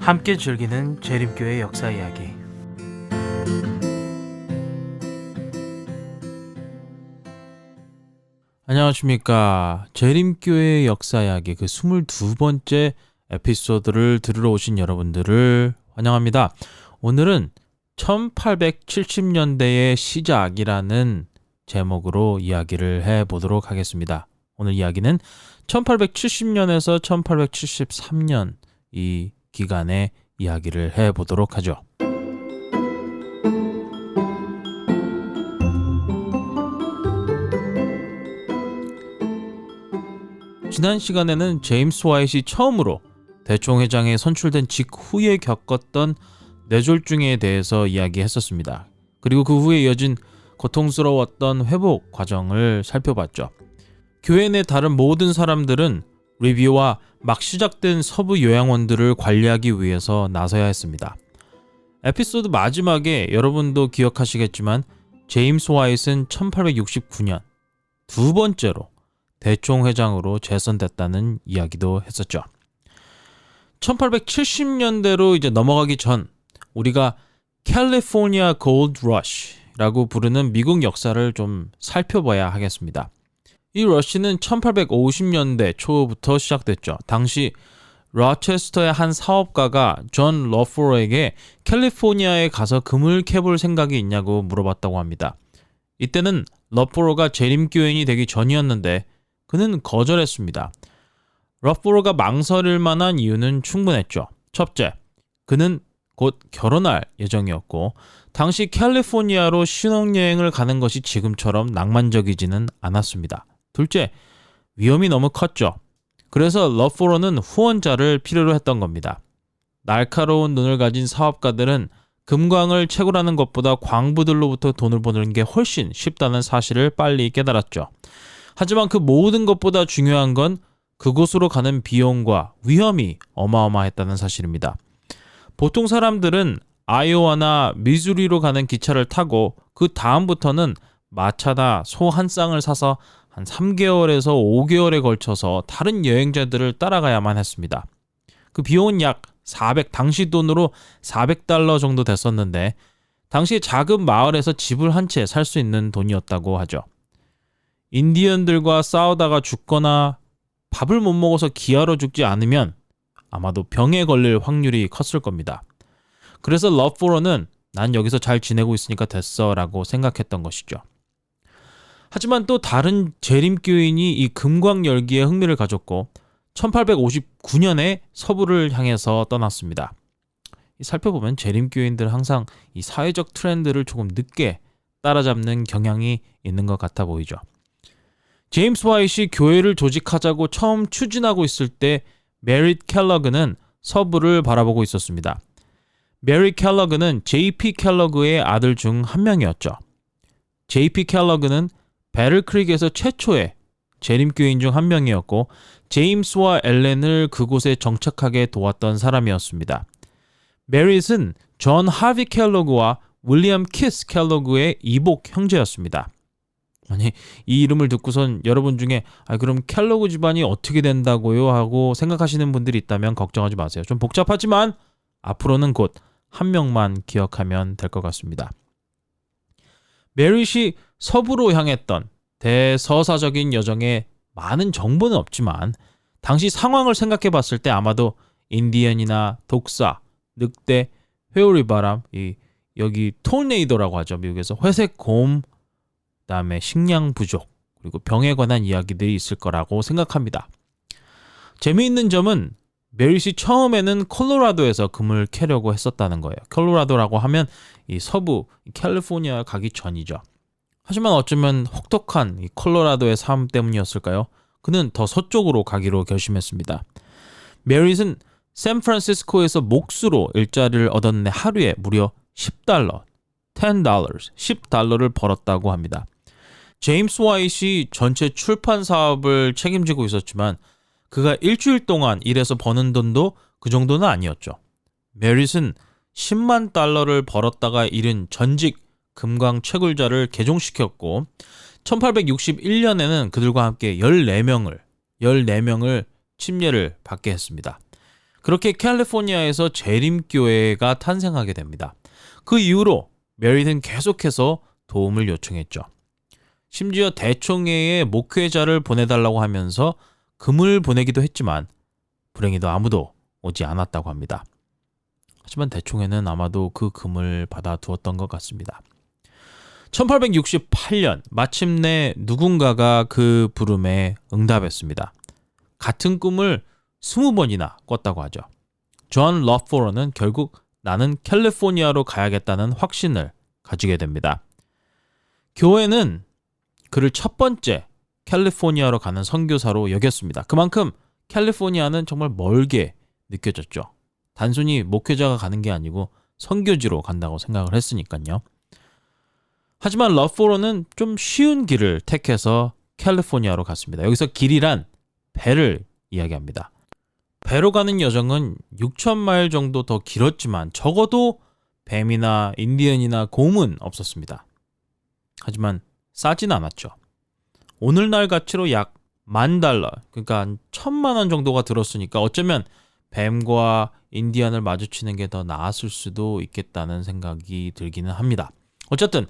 함께 즐기는 재림교회 역사 이야기. 안녕하십니까. 재림교회 역사 이야기 그 22번째 에피소드를 들으러 오신 여러분들을 환영합니다. 오늘은 1870년대의 시작이라는 제목으로 이야기를 해보도록 하겠습니다. 오늘 이야기는 1870년에서 1873년 이 기간의 이야기를 해보도록 하죠. 지난 시간에는 제임스 화이트이 처음으로 대총회장에 선출된 직후에 겪었던 뇌졸중에 대해서 이야기했었습니다. 그리고 그 후에 이어진 고통스러웠던 회복 과정을 살펴봤죠. 교회 내 다른 모든 사람들은 리뷰와 막 시작된 서부 요양원들을 관리하기 위해서 나서야 했습니다. 에피소드 마지막에 여러분도 기억하시겠지만 제임스 화이트는 1869년 두 번째로 대총회장으로 재선됐다는 이야기도 했었죠. 1870년대로 이제 넘어가기 전 우리가 캘리포니아 골드 러시라고 부르는 미국 역사를 좀 살펴봐야 하겠습니다. 이 러시는 1850년대 초부터 시작됐죠. 당시 로체스터의 한 사업가가 존 러포로에게 캘리포니아에 가서 금을 캐볼 생각이 있냐고 물어봤다고 합니다. 이때는 러포로가 재림교인이 되기 전이었는데 그는 거절했습니다. 러포로가 망설일 만한 이유는 충분했죠. 첫째, 그는 곧 결혼할 예정이었고 당시 캘리포니아로 신혼여행을 가는 것이 지금처럼 낭만적이지는 않았습니다. 둘째, 위험이 너무 컸죠. 그래서 러포로는 후원자를 필요로 했던 겁니다. 날카로운 눈을 가진 사업가들은 금광을 채굴하는 것보다 광부들로부터 돈을 버는 게 훨씬 쉽다는 사실을 빨리 깨달았죠. 하지만 그 모든 것보다 중요한 건 그곳으로 가는 비용과 위험이 어마어마했다는 사실입니다. 보통 사람들은 아이오와나 미주리로 가는 기차를 타고 그 다음부터는 마차나 소 한 쌍을 사서 한 3개월에서 5개월에 걸쳐서 다른 여행자들을 따라가야만 했습니다. 그 비용은 당시 돈으로 $400 정도 됐었는데 당시 작은 마을에서 집을 한 채 살 수 있는 돈이었다고 하죠. 인디언들과 싸우다가 죽거나 밥을 못 먹어서 기아로 죽지 않으면 아마도 병에 걸릴 확률이 컸을 겁니다. 그래서 러포로는 난 여기서 잘 지내고 있으니까 됐어 라고 생각했던 것이죠. 하지만 또 다른 재림교인이 이 금광 열기에 흥미를 가졌고 1859년에 서부를 향해서 떠났습니다. 살펴보면 재림교인들은 항상 이 사회적 트렌드를 조금 늦게 따라잡는 경향이 있는 것 같아 보이죠. 제임스 화이트이 교회를 조직하자고 처음 추진하고 있을 때 메릿 켈러그는 서부를 바라보고 있었습니다. 메릿 켈러그는 J.P. 켈러그의 아들 중 한 명이었죠. J.P. 켈러그는 배틀크릭에서 최초의 재림교인 중 한 명이었고 제임스와 엘렌을 그곳에 정착하게 도왔던 사람이었습니다. 메릿은 존 하비 켈러그와 윌리엄 키스 켈러그의 이복 형제였습니다. 아니, 이 이름을 듣고선 여러분 중에 그럼 켈러그 집안이 어떻게 된다고요? 하고 생각하시는 분들이 있다면 걱정하지 마세요. 좀 복잡하지만 앞으로는 곧 한 명만 기억하면 될 것 같습니다. 메릿이 서부로 향했던 대서사적인 여정에 많은 정보는 없지만 당시 상황을 생각해 봤을 때 아마도 인디언이나 독사, 늑대, 회오리바람, 여기 토네이도라고 하죠. 미국에서 회색 곰, 그다음에 식량 부족, 그리고 병에 관한 이야기들이 있을 거라고 생각합니다. 재미있는 점은 메릿이 처음에는 콜로라도에서 금을 캐려고 했었다는 거예요. 콜로라도라고 하면 이 서부 캘리포니아 가기 전이죠. 하지만 어쩌면 혹독한 이 콜로라도의 삶 때문이었을까요? 그는 더 서쪽으로 가기로 결심했습니다. 메릿은 샌프란시스코에서 몫으로 일자리를 얻었는데 하루에 무려 $10를 벌었다고 합니다. 제임스 화이트이 전체 출판 사업을 책임지고 있었지만 그가 일주일 동안 일해서 버는 돈도 그 정도는 아니었죠. 메릿은 $100,000를 벌었다가 잃은 전직 금광 채굴자를 개종시켰고 1861년에는 그들과 함께 14명을 침례를 받게 했습니다. 그렇게 캘리포니아에서 재림교회가 탄생하게 됩니다. 그 이후로 메리는 계속해서 도움을 요청했죠. 심지어 대총회에 목회자를 보내달라고 하면서 금을 보내기도 했지만 불행히도 아무도 오지 않았다고 합니다. 하지만 대총회는 아마도 그 금을 받아두었던 것 같습니다. 1868년 마침내 누군가가 그 부름에 응답했습니다. 같은 꿈을 20번이나 꿨다고 하죠. 존 러포러는 결국 나는 캘리포니아로 가야겠다는 확신을 가지게 됩니다. 교회는 그를 첫 번째 캘리포니아로 가는 선교사로 여겼습니다. 그만큼 캘리포니아는 정말 멀게 느껴졌죠. 단순히 목회자가 가는 게 아니고 선교지로 간다고 생각을 했으니까요. 하지만 러포러는 좀 쉬운 길을 택해서 캘리포니아로 갔습니다. 여기서 길이란 배를 이야기합니다. 배로 가는 여정은 6,000마일 정도 더 길었지만 적어도 뱀이나 인디언이나 곰은 없었습니다. 하지만 싸진 않았죠. 오늘날 가치로 약 $10,000, 그러니까 1,000만 원 정도가 들었으니까 어쩌면 뱀과 인디언을 마주치는 게 더 나았을 수도 있겠다는 생각이 들기는 합니다. 어쨌든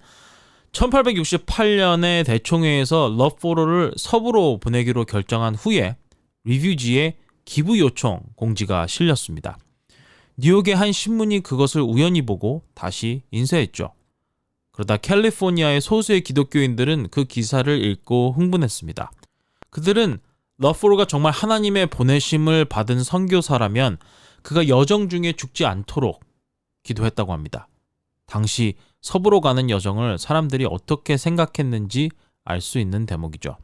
1868년에 대총회에서 러포러를 서부로 보내기로 결정한 후에 리뷰지에 기부 요청 공지가 실렸습니다. 뉴욕의 한 신문이 그것을 우연히 보고 다시 인쇄했죠. 그러다 캘리포니아의 소수의 기독교인들은 그 기사를 읽고 흥분했습니다. 그들은 러포러가 정말 하나님의 보내심을 받은 선교사라면 그가 여정 중에 죽지 않도록 기도했다고 합니다. 당시 서부로 가는 여정을 사람들이 어떻게 생각했는지 알 수 있는 대목이죠.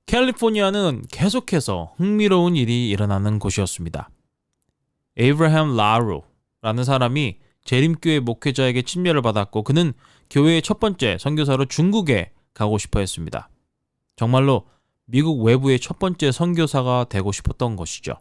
캘리포니아는 계속해서 흥미로운 일이 일어나는 곳이었습니다. 에이브라함 라루라는 사람이 재림교회 목회자에게 침례를 받았고 그는 교회의 첫 번째 선교사로 중국에 가고 싶어 했습니다. 정말로 미국 외부의 첫 번째 선교사가 되고 싶었던 것이죠.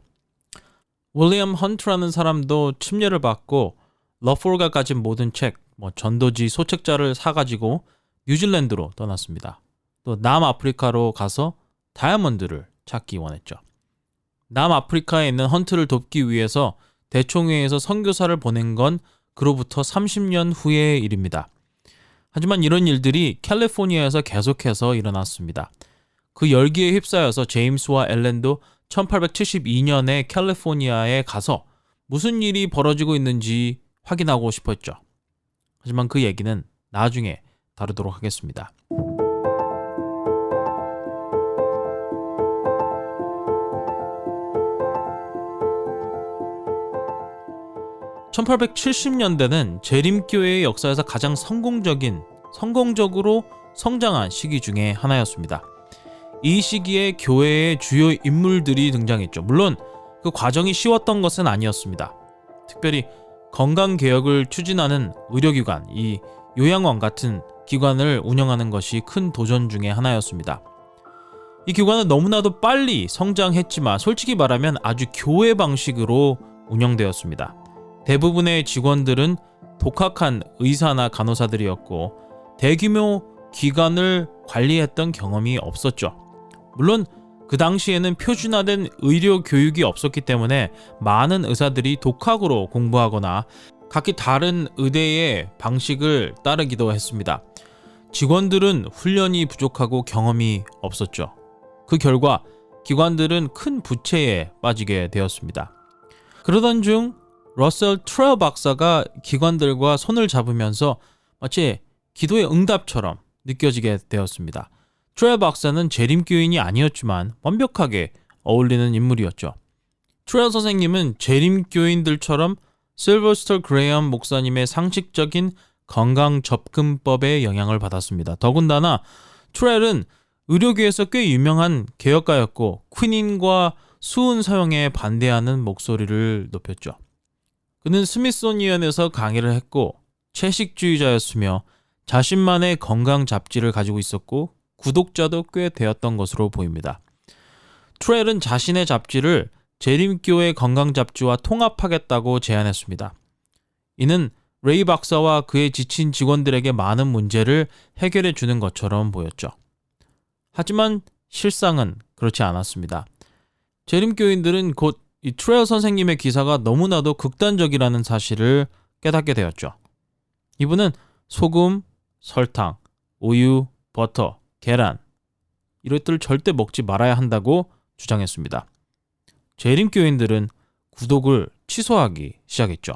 윌리엄 헌트라는 사람도 침례를 받고 러포러가 가진 모든 책, 전도지 소책자를 사가지고 뉴질랜드로 떠났습니다. 또 남아프리카로 가서 다이아몬드를 찾기 원했죠. 남아프리카에 있는 헌트를 돕기 위해서 대총회에서 선교사를 보낸 건 그로부터 30년 후의 일입니다. 하지만 이런 일들이 캘리포니아에서 계속해서 일어났습니다. 그 열기에 휩싸여서 제임스와 엘렌도 1872년에 캘리포니아에 가서 무슨 일이 벌어지고 있는지 확인하고 싶었죠. 하지만 그 얘기는 나중에 다루도록 하겠습니다. 1870년대는 재림교회의 역사에서 가장 성공적으로 성장한 시기 중에 하나였습니다. 이 시기에 교회의 주요 인물들이 등장했죠. 물론 그 과정이 쉬웠던 것은 아니었습니다. 특별히 건강개혁을 추진하는 의료기관, 이 요양원 같은 기관을 운영하는 것이 큰 도전 중에 하나였습니다. 이 기관은 너무나도 빨리 성장했지만 솔직히 말하면 아주 교회 방식으로 운영되었습니다. 대부분의 직원들은 독학한 의사나 간호사들이었고 대규모 기관을 관리했던 경험이 없었죠. 물론 그 당시에는 표준화된 의료 교육이 없었기 때문에 많은 의사들이 독학으로 공부하거나 각기 다른 의대의 방식을 따르기도 했습니다. 직원들은 훈련이 부족하고 경험이 없었죠. 그 결과 기관들은 큰 부채에 빠지게 되었습니다. 그러던 중 러셀 트레어 박사가 기관들과 손을 잡으면서 마치 기도의 응답처럼 느껴지게 되었습니다. 트레어 박사는 재림교인이 아니었지만 완벽하게 어울리는 인물이었죠. 트레어 선생님은 재림교인들처럼 실버스터 그레이엄 목사님의 상식적인 건강 접근법에 영향을 받았습니다. 더군다나 트레어는 의료계에서 꽤 유명한 개혁가였고 퀴닌과 수은 사용에 반대하는 목소리를 높였죠. 그는 스미소니언에서 강의를 했고 채식주의자였으며 자신만의 건강 잡지를 가지고 있었고 구독자도 꽤 되었던 것으로 보입니다. 트렐은 자신의 잡지를 재림교회 건강 잡지와 통합하겠다고 제안했습니다. 이는 레이 박사와 그의 지친 직원들에게 많은 문제를 해결해 주는 것처럼 보였죠. 하지만 실상은 그렇지 않았습니다. 재림교인들은 곧 이 트레어 선생님의 기사가 너무나도 극단적이라는 사실을 깨닫게 되었죠. 이분은 소금, 설탕, 우유, 버터, 계란 이것들을 절대 먹지 말아야 한다고 주장했습니다. 재림교인들은 구독을 취소하기 시작했죠.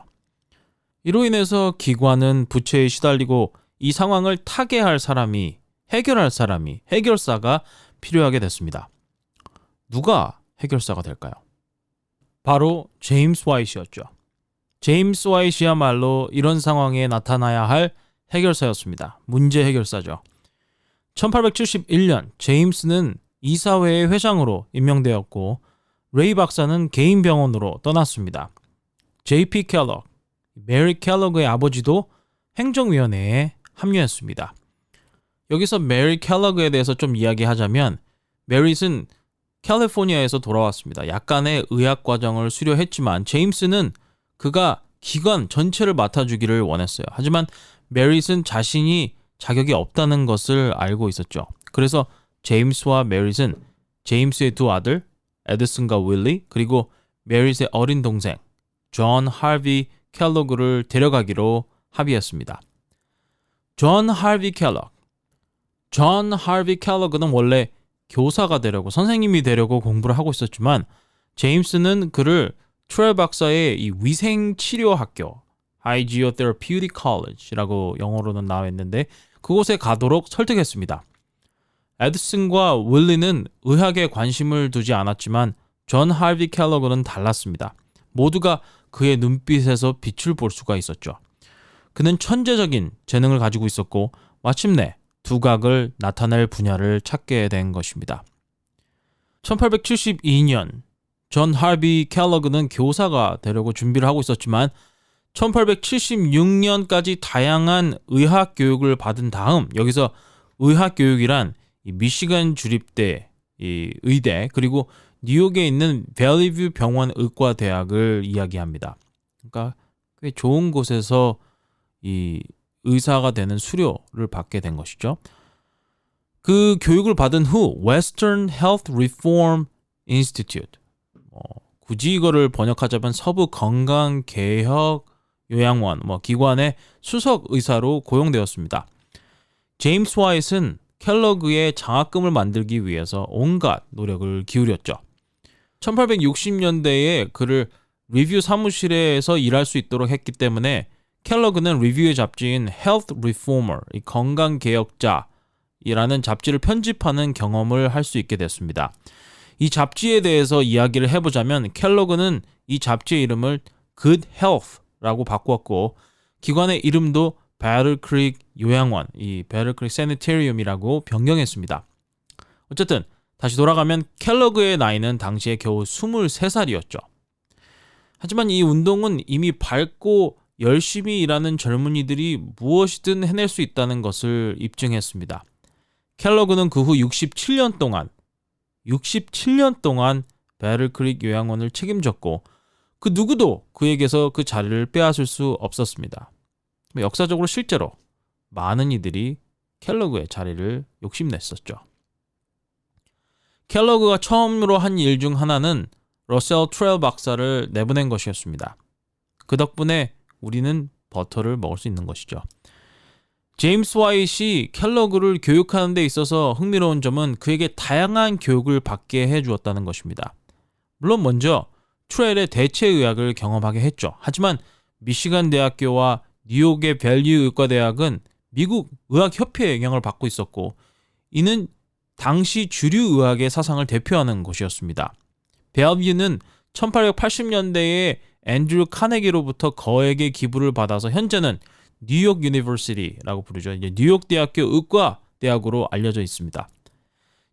이로 인해서 기관은 부채에 시달리고 이 상황을 타개할 사람이, 해결할 사람이, 해결사가 필요하게 됐습니다. 누가 해결사가 될까요? 바로 제임스 화이트였죠. 제임스 화이트야말로 이런 상황에 나타나야 할 해결사였습니다. 문제 해결사죠. 1871년 제임스는 이사회의 회장으로 임명되었고 레이 박사는 개인 병원으로 떠났습니다. J.P. 켈러그, 메리 켈러그의 아버지도 행정위원회에 합류했습니다. 여기서 메리 켈러그에 대해서 좀 이야기하자면 메리는 캘리포니아에서 돌아왔습니다. 약간의 의학 과정을 수료했지만 제임스는 그가 기관 전체를 맡아주기를 원했어요. 하지만 메리는 자신이 자격이 없다는 것을 알고 있었죠. 그래서 제임스와 메리는 제임스의 두 아들 에디슨과 윌리 그리고 메리의 어린 동생 존 하비 켈러그를 데려가기로 합의했습니다. 존 하비 켈러그는 원래 교사가 되려고 선생님이 되려고 공부를 하고 있었지만 제임스는 그를 트레어 박사의 이 위생치료학교 Hygiotherapeutic College라고 영어로는 나와 있는데 그곳에 가도록 설득했습니다. 에디슨과 윌리는 의학에 관심을 두지 않았지만 존 하비 켈러그는 달랐습니다. 모두가 그의 눈빛에서 빛을 볼 수가 있었죠. 그는 천재적인 재능을 가지고 있었고 마침내 두각을 나타낼 분야를 찾게 된 것입니다. 1872년 존 하비 켈러그는 교사가 되려고 준비를 하고 있었지만 1876년까지 다양한 의학 교육을 받은 다음 여기서 의학 교육이란 이 미시간 주립대 이 의대 그리고 뉴욕에 있는 밸리뷰 병원 의과대학을 이야기합니다. 그러니까 꽤 좋은 곳에서 이 의사가 되는 수료를 받게 된 것이죠. 그 교육을 받은 후 Western Health Reform Institute 굳이 이거를 번역하자면 서부 건강개혁 요양원 기관의 수석 의사로 고용되었습니다. 제임스 화이트는 켈러그의 장학금을 만들기 위해서 온갖 노력을 기울였죠. 1860년대에 그를 리뷰 사무실에서 일할 수 있도록 했기 때문에 켈러그는 리뷰의 잡지인 Health Reformer, 이 건강개혁자이라는 잡지를 편집하는 경험을 할 수 있게 됐습니다. 이 잡지에 대해서 이야기를 해보자면 켈러그는 이 잡지의 이름을 Good Health라고 바꾸었고 기관의 이름도 배틀 크릭 요양원, 이 배틀 크릭 세니테리움이라고 변경했습니다. 어쨌든 다시 돌아가면 켈러그의 나이는 당시에 겨우 23살이었죠. 하지만 이 운동은 이미 밝고 열심히 일하는 젊은이들이 무엇이든 해낼 수 있다는 것을 입증했습니다. 켈러그는 그 후 67년 동안 배틀 크릭 요양원을 책임졌고 그 누구도 그에게서 그 자리를 빼앗을 수 없었습니다. 역사적으로 실제로 많은 이들이 켈러그의 자리를 욕심냈었죠. 켈러그가 처음으로 한 일 중 하나는 러셀 트레어 박사를 내보낸 것이었습니다. 그 덕분에 우리는 버터를 먹을 수 있는 것이죠. 제임스 화이트이 켈러그를 교육하는 데 있어서 흥미로운 점은 그에게 다양한 교육을 받게 해주었다는 것입니다. 물론 먼저 트레일의 대체의학을 경험하게 했죠. 하지만 미시간 대학교와 뉴욕의 밸류 의과대학은 미국 의학협회의 영향을 받고 있었고 이는 당시 주류 의학의 사상을 대표하는 곳이었습니다. 밸류는 1880년대에 앤드류 카네기로부터 거액의 기부를 받아서 현재는 뉴욕 유니버시티라고 부르죠. 이제 뉴욕 대학교 의과 대학으로 알려져 있습니다.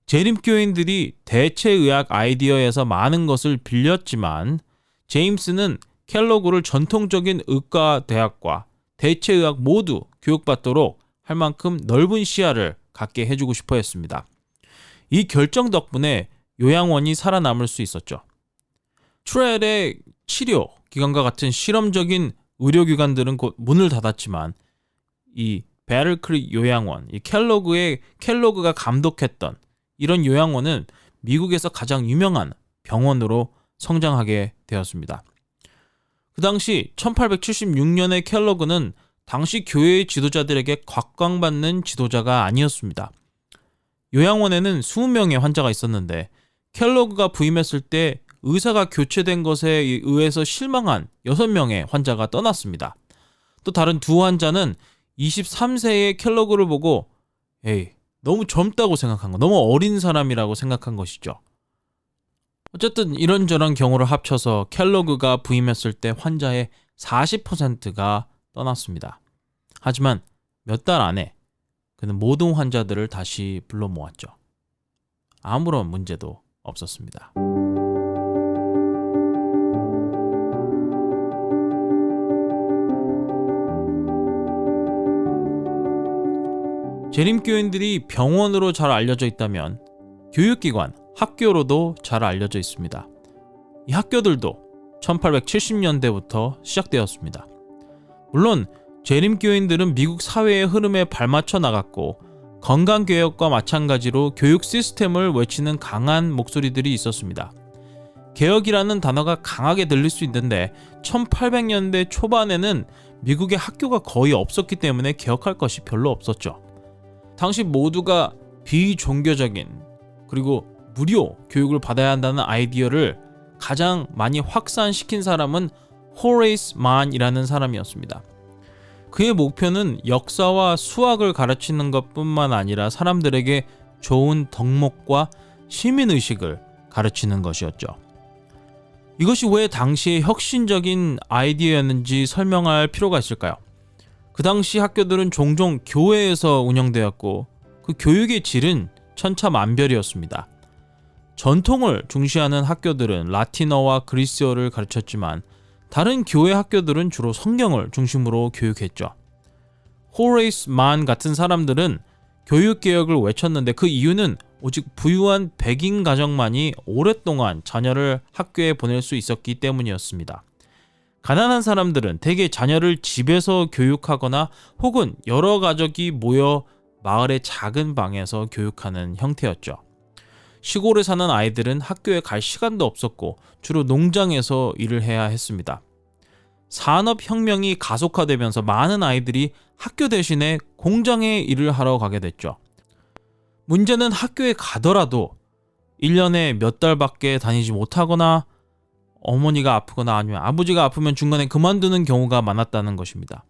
재림교인들이 대체의학 아이디어에서 많은 것을 빌렸지만 제임스는 켈러그를 전통적인 의과 대학과 대체의학 모두 교육받도록 할 만큼 넓은 시야를 갖게 해주고 싶어 했습니다. 이 결정 덕분에 요양원이 살아남을 수 있었죠. 트레일의 치료 기관과 같은 실험적인 의료기관들은 곧 문을 닫았지만 이 배틀 크릭 요양원, 이 켈러그가 감독했던 이런 요양원은 미국에서 가장 유명한 병원으로 성장하게 되었습니다. 그 당시 1876년의 켈러그는 당시 교회의 지도자들에게 곽광받는 지도자가 아니었습니다. 요양원에는 20명의 환자가 있었는데 켈러그가 부임했을 때 의사가 교체된 것에 의해서 실망한 6명의 환자가 떠났습니다. 또 다른 두 환자는 23세의 켈러그를 보고 에이, 너무 젊다고 생각한 거, 너무 어린 사람이라고 생각한 것이죠. 어쨌든 이런저런 경우를 합쳐서 켈러그가 부임했을 때 환자의 40%가 떠났습니다. 하지만 몇 달 안에 그는 모든 환자들을 다시 불러 모았죠. 아무런 문제도 없었습니다. 재림교인들이 병원으로 잘 알려져 있다면 교육기관, 학교로도 잘 알려져 있습니다. 이 학교들도 1870년대부터 시작되었습니다. 물론 재림교인들은 미국 사회의 흐름에 발맞춰 나갔고 건강개혁과 마찬가지로 교육 시스템을 외치는 강한 목소리들이 있었습니다. 개혁이라는 단어가 강하게 들릴 수 있는데 1800년대 초반에는 미국의 학교가 거의 없었기 때문에 개혁할 것이 별로 없었죠. 당시 모두가 비종교적인 그리고 무료 교육을 받아야 한다는 아이디어를 가장 많이 확산시킨 사람은 호레이스 만이라는 사람이었습니다. 그의 목표는 역사와 수학을 가르치는 것뿐만 아니라 사람들에게 좋은 덕목과 시민의식을 가르치는 것이었죠. 이것이 왜 당시의 혁신적인 아이디어였는지 설명할 필요가 있을까요? 그 당시 학교들은 종종 교회에서 운영되었고 그 교육의 질은 천차만별이었습니다. 전통을 중시하는 학교들은 라틴어와 그리스어를 가르쳤지만 다른 교회 학교들은 주로 성경을 중심으로 교육했죠. 호레이스 만 같은 사람들은 교육개혁을 외쳤는데 그 이유는 오직 부유한 백인 가정만이 오랫동안 자녀를 학교에 보낼 수 있었기 때문이었습니다. 가난한 사람들은 대개 자녀를 집에서 교육하거나 혹은 여러 가족이 모여 마을의 작은 방에서 교육하는 형태였죠. 시골에 사는 아이들은 학교에 갈 시간도 없었고 주로 농장에서 일을 해야 했습니다. 산업혁명이 가속화되면서 많은 아이들이 학교 대신에 공장에 일을 하러 가게 됐죠. 문제는 학교에 가더라도 1년에 몇 달밖에 다니지 못하거나 어머니가 아프거나 아니면 아버지가 아프면 중간에 그만두는 경우가 많았다는 것입니다.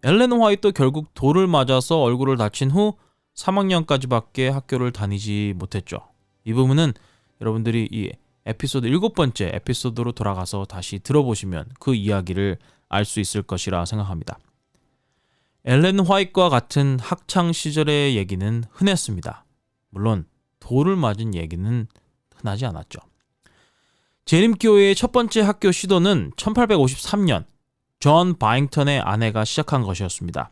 엘렌 화이트도 결국 돌을 맞아서 얼굴을 다친 후 3학년까지밖에 학교를 다니지 못했죠. 이 부분은 여러분들이 이 에피소드 7번째 에피소드로 돌아가서 다시 들어보시면 그 이야기를 알 수 있을 것이라 생각합니다. 엘렌 화이트와 같은 학창 시절의 얘기는 흔했습니다. 물론 돌을 맞은 얘기는 흔하지 않았죠. 재림교회의 첫 번째 학교 시도는 1853년 존 바잉턴의 아내가 시작한 것이었습니다.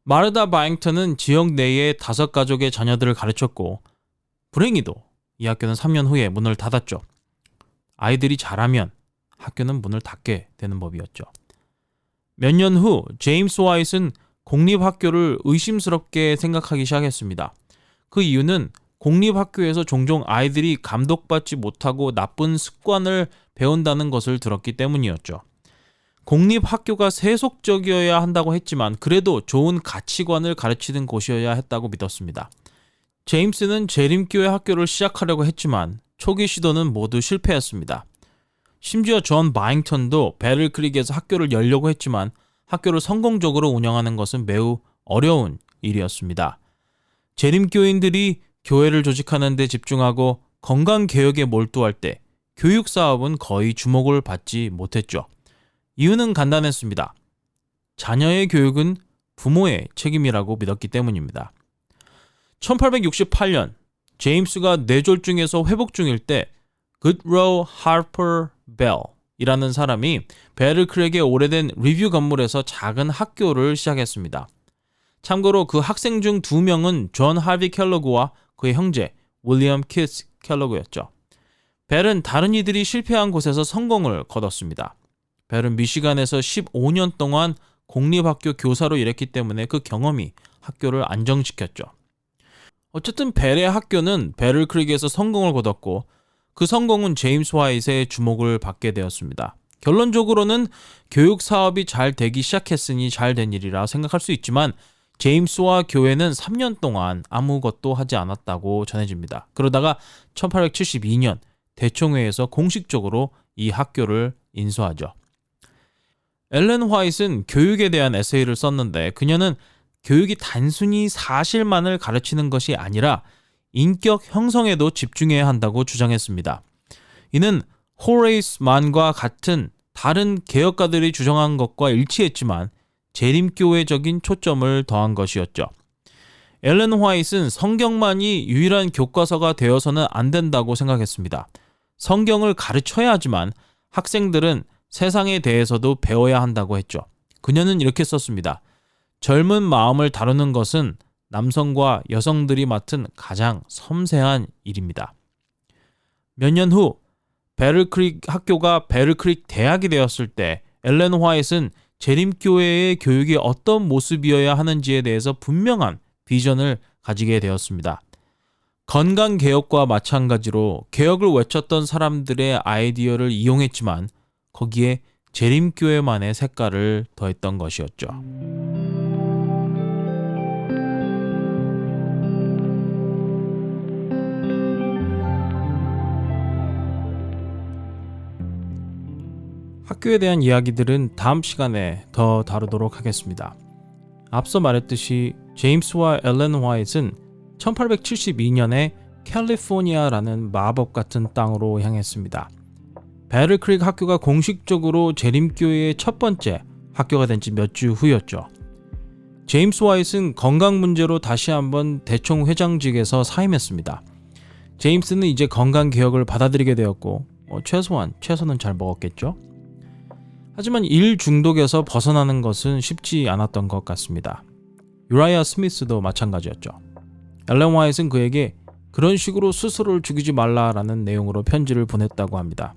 마르다 바잉턴은 지역 내의 5가족의 자녀들을 가르쳤고 불행히도 이 학교는 3년 후에 문을 닫았죠. 아이들이 자라면 학교는 문을 닫게 되는 법이었죠. 몇 년 후 제임스 화이트는 공립학교를 의심스럽게 생각하기 시작했습니다. 그 이유는 공립학교에서 종종 아이들이 감독받지 못하고 나쁜 습관을 배운다는 것을 들었기 때문이었죠. 공립학교가 세속적이어야 한다고 했지만 그래도 좋은 가치관을 가르치는 곳이어야 했다고 믿었습니다. 제임스는 재림교회 학교를 시작하려고 했지만 초기 시도는 모두 실패했습니다. 심지어 존 바잉턴도 배럴 크릭에서 학교를 열려고 했지만 학교를 성공적으로 운영하는 것은 매우 어려운 일이었습니다. 재림교인들이 교회를 조직하는 데 집중하고 건강개혁에 몰두할 때 교육사업은 거의 주목을 받지 못했죠. 이유는 간단했습니다. 자녀의 교육은 부모의 책임이라고 믿었기 때문입니다. 1868년 제임스가 뇌졸중에서 회복 중일 때 굿로우 하퍼 벨이라는 사람이 베럴 크랙의 오래된 리뷰 건물에서 작은 학교를 시작했습니다. 참고로 그 학생 중 2명은 존 하비 켈러그와 그의 형제 윌리엄 키스 켈러그였죠. 벨은 다른 이들이 실패한 곳에서 성공을 거뒀습니다. 벨은 미시간에서 15년 동안 공립학교 교사로 일했기 때문에 그 경험이 학교를 안정시켰죠. 어쨌든 벨의 학교는 베럴 크릭에서 성공을 거뒀고 그 성공은 제임스 화이트의 주목을 받게 되었습니다. 결론적으로는 교육 사업이 잘 되기 시작했으니 잘 된 일이라 생각할 수 있지만 제임스와 교회는 3년 동안 아무것도 하지 않았다고 전해집니다. 그러다가 1872년 대총회에서 공식적으로 이 학교를 인수하죠. 엘렌 화이트는 교육에 대한 에세이를 썼는데 그녀는 교육이 단순히 사실만을 가르치는 것이 아니라 인격 형성에도 집중해야 한다고 주장했습니다. 이는 호레이스 만과 같은 다른 개혁가들이 주장한 것과 일치했지만 재림교회적인 초점을 더한 것이었죠. 엘렌 화이트는 성경만이 유일한 교과서가 되어서는 안 된다고 생각했습니다. 성경을 가르쳐야 하지만 학생들은 세상에 대해서도 배워야 한다고 했죠. 그녀는 이렇게 썼습니다. 젊은 마음을 다루는 것은 남성과 여성들이 맡은 가장 섬세한 일입니다. 몇 년 후 베를크릭 학교가 베를크릭 대학이 되었을 때 엘렌 화이트는 재림교회의 교육이 어떤 모습이어야 하는지에 대해서 분명한 비전을 가지게 되었습니다. 건강개혁과 마찬가지로 개혁을 외쳤던 사람들의 아이디어를 이용했지만 거기에 재림교회만의 색깔을 더했던 것이었죠. 학교에 대한 이야기들은 다음 시간에 더 다루도록 하겠습니다. 앞서 말했듯이 제임스와 엘렌 화이트는 1872년에 캘리포니아라는 마법 같은 땅으로 향했습니다. 베를크릭 학교가 공식적으로 재림교회의 첫 번째 학교가 된 지 몇 주 후였죠. 제임스 화이트는 건강 문제로 다시 한번 대총회장직에서 사임했습니다. 제임스는 이제 건강 개혁을 받아들이게 되었고 채소는 잘 먹었겠죠. 하지만 일 중독에서 벗어나는 것은 쉽지 않았던 것 같습니다. 유라이아 스미스도 마찬가지였죠. 엘렌 화이트는 그에게 그런 식으로 스스로를 죽이지 말라라는 내용으로 편지를 보냈다고 합니다.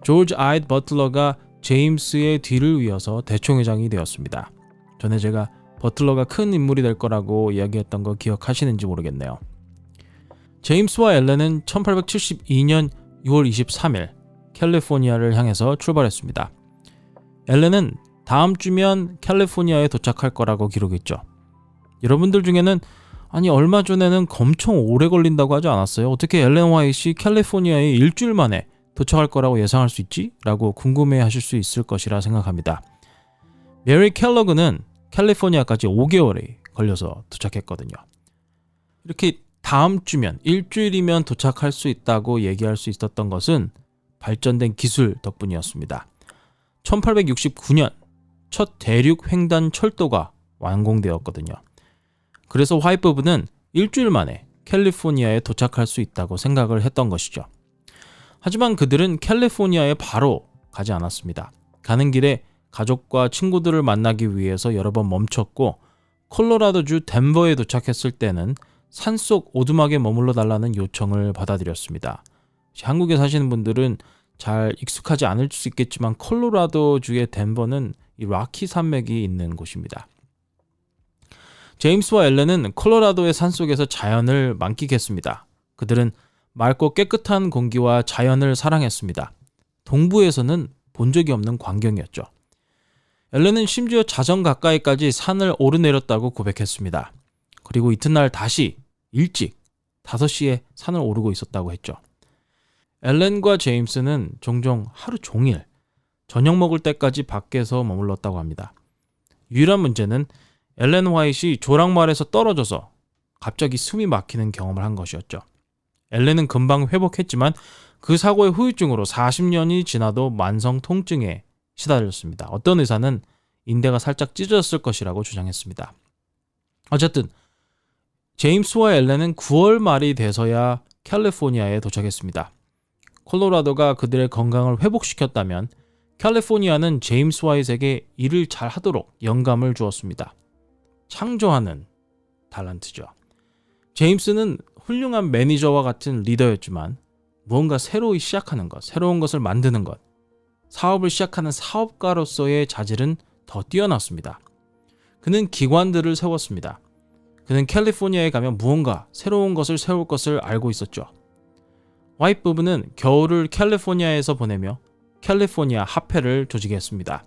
조지 아이트 버틀러가 제임스의 뒤를 이어서 대총회장이 되었습니다. 전에 제가 버틀러가 큰 인물이 될 거라고 이야기했던 거 기억하시는지 모르겠네요. 제임스와 엘렌은 1872년 6월 23일 캘리포니아를 향해서 출발했습니다. 엘렌은 다음 주면 캘리포니아에 도착할 거라고 기록했죠. 여러분들 중에는 아니 얼마 전에는 엄청 오래 걸린다고 하지 않았어요? 어떻게 엘렌 화이트이 캘리포니아에 일주일 만에 도착할 거라고 예상할 수 있지? 라고 궁금해 하실 수 있을 것이라 생각합니다. 메리 켈러그는 캘리포니아까지 5개월이 걸려서 도착했거든요. 이렇게 다음 주면 일주일이면 도착할 수 있다고 얘기할 수 있었던 것은 발전된 기술 덕분이었습니다. 1869년 첫 대륙 횡단 철도가 완공되었거든요. 그래서 화이트 부부는 일주일 만에 캘리포니아에 도착할 수 있다고 생각을 했던 것이죠. 하지만 그들은 캘리포니아에 바로 가지 않았습니다. 가는 길에 가족과 친구들을 만나기 위해서 여러 번 멈췄고 콜로라도주 덴버에 도착했을 때는 산속 오두막에 머물러 달라는 요청을 받아들였습니다. 한국에 사시는 분들은 잘 익숙하지 않을 수 있겠지만 콜로라도주의 덴버는 이 락키 산맥이 있는 곳입니다. 제임스와 엘렌은 콜로라도의 산속에서 자연을 만끽했습니다. 그들은 맑고 깨끗한 공기와 자연을 사랑했습니다. 동부에서는 본 적이 없는 광경이었죠. 엘렌은 심지어 자정 가까이까지 산을 오르내렸다고 고백했습니다. 그리고 이튿날 다시 일찍 5시에 산을 오르고 있었다고 했죠. 엘렌과 제임스는 종종 하루 종일 저녁 먹을 때까지 밖에서 머물렀다고 합니다. 유일한 문제는 엘렌 화이트이 조랑말에서 떨어져서 갑자기 숨이 막히는 경험을 한 것이었죠. 엘렌은 금방 회복했지만 그 사고의 후유증으로 40년이 지나도 만성 통증에 시달렸습니다. 어떤 의사는 인대가 살짝 찢어졌을 것이라고 주장했습니다. 어쨌든 제임스와 엘렌은 9월 말이 돼서야 캘리포니아에 도착했습니다. 콜로라도가 그들의 건강을 회복시켰다면 캘리포니아는 제임스 화이트에게 일을 잘 하도록 영감을 주었습니다. 창조하는 달란트죠. 제임스는 훌륭한 매니저와 같은 리더였지만 무언가 새로이 시작하는 것, 새로운 것을 만드는 것, 사업을 시작하는 사업가로서의 자질은 더 뛰어났습니다. 그는 기관들을 세웠습니다. 그는 캘리포니아에 가면 무언가 새로운 것을 세울 것을 알고 있었죠. 화이트 부부는 겨울을 캘리포니아에서 보내며 캘리포니아 화폐를 조직했습니다.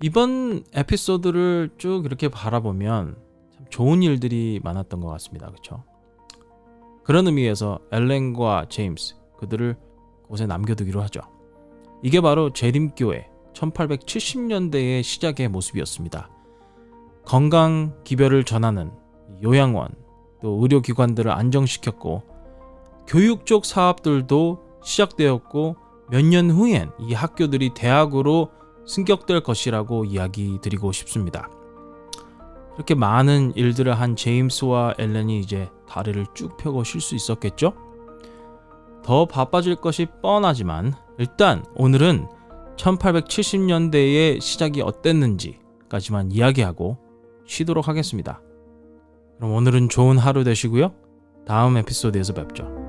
이번 에피소드를 쭉 이렇게 바라보면 참 좋은 일들이 많았던 것 같습니다. 그렇죠? 그런 의미에서 엘렌과 제임스, 그들을 곳에 남겨두기로 하죠. 이게 바로 재림교회 1870년대의 시작의 모습이었습니다. 건강 기별을 전하는 요양원, 또 의료기관들을 안정시켰고 교육 쪽 사업들도 시작되었고 몇 년 후엔 이 학교들이 대학으로 승격될 것이라고 이야기 드리고 싶습니다. 이렇게 많은 일들을 한 제임스와 엘렌이 이제 다리를 쭉 펴고 쉴 수 있었겠죠? 더 바빠질 것이 뻔하지만 일단 오늘은 1870년대의 시작이 어땠는지까지만 이야기하고 쉬도록 하겠습니다. 그럼 오늘은 좋은 하루 되시고요. 다음 에피소드에서 뵙죠.